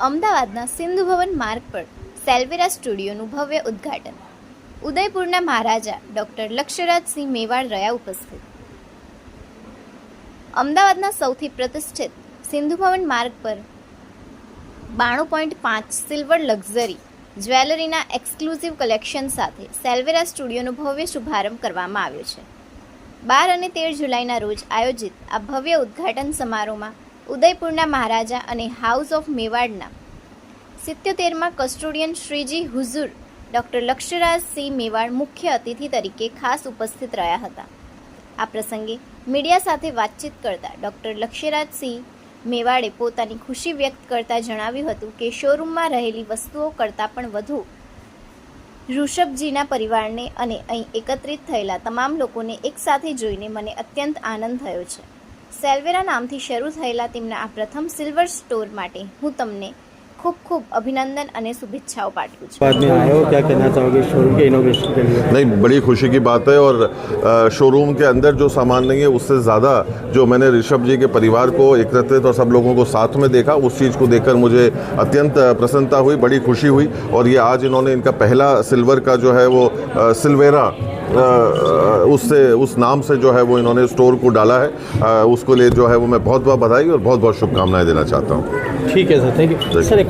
અમદાવાદના સિંધુ ભવન માર્ગ પર સેલ્વેરા સ્ટુડિયોનું ભવ્ય ઉદ્ઘાટન. ઉદયપુરના મહારાજા ડૉક્ટર લક્ષ્યરાજસિંહ મેવાડ રહ્યા ઉપસ્થિત. અમદાવાદના સૌથી પ્રતિષ્ઠિત સિંધુ ભવન માર્ગ પર 92.5 સિલ્વર લક્ઝરી જ્વેલરીના એક્સક્લુઝિવ કલેક્શન સાથે સેલ્વેરા સ્ટુડિયોનો ભવ્ય શુભારંભ કરવામાં આવ્યો છે. 12 અને 13 જુલાઈના રોજ આયોજિત આ ભવ્ય ઉદ્ઘાટન સમારોહમાં ઉદયપુરના મહારાજા અને હાઉસ ઓફ મેવાડના 77માં કસ્ટોડિયન શ્રીજી હુઝુર ડૉક્ટર લક્ષ્યરાજસિંહ મેવાડ મુખ્ય અતિથિ તરીકે ખાસ ઉપસ્થિત રહ્યા હતા. આ પ્રસંગે મીડિયા સાથે વાતચીત કરતા ડૉક્ટર લક્ષ્યરાજસિંહ મેવાડે પોતાની ખુશી વ્યક્ત કરતા જણાવ્યું હતું કે શોરૂમમાં રહેલી વસ્તુઓ કરતાં પણ વધુ ઋષભજીના પરિવારને અને અહીં એકત્રિત થયેલા તમામ લોકોને એકસાથે જોઈને મને અત્યંત આનંદ થયો છે. સેલ્વેરા નામથી શરૂ થયેલા તેમના આ પ્રથમ સિલ્વર સ્ટોર માટે હું તમને खूब खूब अभिनंदन અને શુભેચ્છાઓ પાઠવું છું. बाद में आए हो, क्या कहना चाहोगे शोरूम के इनोवेशन के लिए? नहीं, बड़ी खुशी की बात है और शोरूम के अंदर जो सामान नहीं है उससे ज़्यादा जो मैंने ऋषभ जी के परिवार को एकत्रित और सब लोगों को साथ में देखा, उस चीज़ को देखकर मुझे अत्यंत प्रसन्नता हुई, बड़ी खुशी हुई. और ये आज इन्होंने इनका पहला सिल्वर का जो है वो सिल्वेरा उससे उस नाम से जो है वो इन्होंने स्टोर को डाला है, उसको लिए जो है वो मैं बहुत बहुत बधाई और बहुत बहुत शुभकामनाएं देना चाहता हूँ. ठीक है सर, थैंक यू सर.